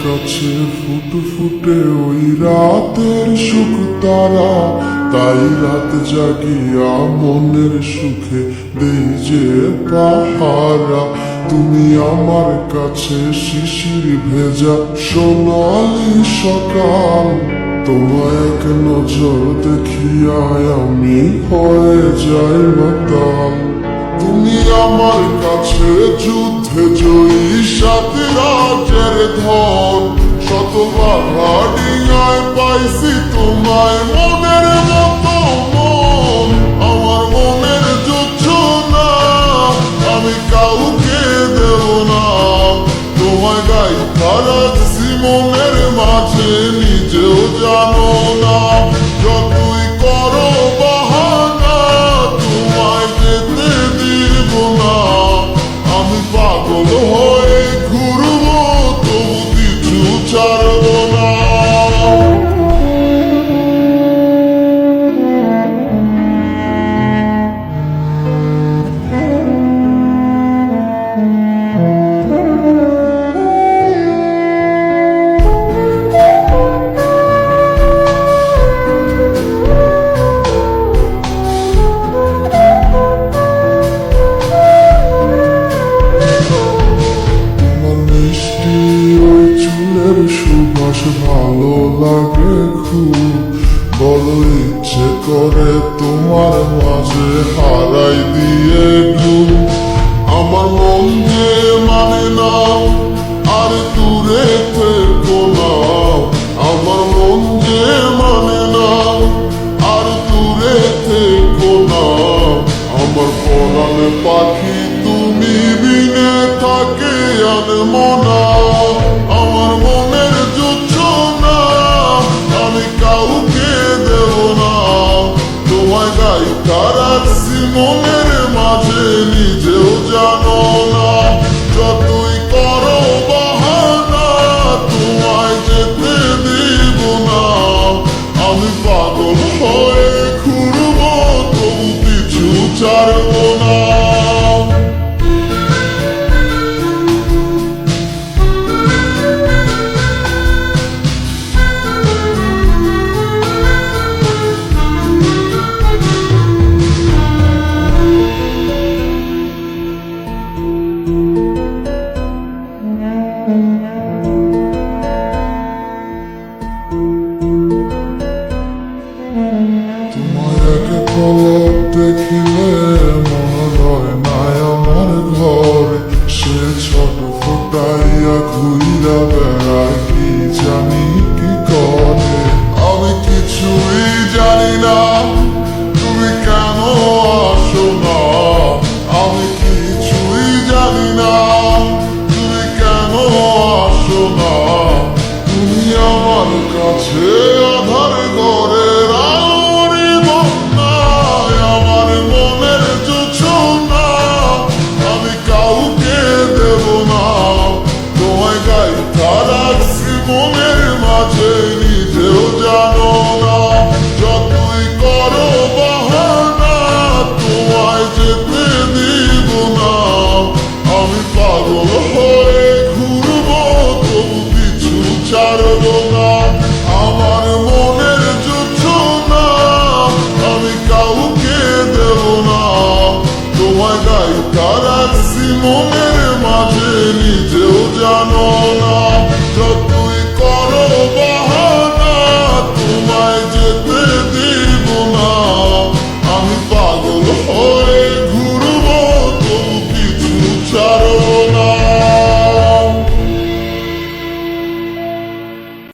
কাছে ফুটে ফুটে ওই রাতের সুখ তারা, তাই রাত জাগিয়া মনের সুখে দেই যে পাহারা। তুমি আমার কাছে শিশির ভেজা সোনালি সকাল, তোমায় এক নজর দেখিয়ায় আমি হয়ে যাই মাতাল। তুমি আমার কাছে যুদ্ধে জয়ী সাত রাজের ধন, শত বাধা ডিঙায় পাইছি তোমায় মনের মতো মন। আমার মনের যোজনা আমি কাউকে দেব না, তোমায় গাইথা রাখছি মনের মাঝে নিজেও জানো না। যতই করো বাহানা তোমায় যেতে দিব না, আমি পাগল হয়ে ঘুরবো তবু কিছু ছাড়বো না। সুবাস ভালো লাগে খুব, বলো ইচ্ছে করে তোমার মাঝে হারাই দিয়ে ডুব। আমার মন যে মানে না আর দূরে থেকো না, আমার মন যে মানে না আর দূরে থেকো না। আমার পরাণে পাখি তুমি বিনে থাকে আনমনা। আমার মনের যোজনা আমি কাউকে দেব না, তোমায় গাইথা রাখছি মনের মাঝে নিজেও জানো না। যতই করো বাহানা তোমায় যেতে দিব না, আমি পাগল হয়ে ঘুরবো তবু কিছু ছাড়বো না। তোমায় এক পলক দেখিলে মনে হয় নাই আমার ঘরে, সে ছোট ফোটাইয়া ঘুরিয়া বেড়ায় কি জানি কি করে। আমি কিছুই জানি না তুমি কেন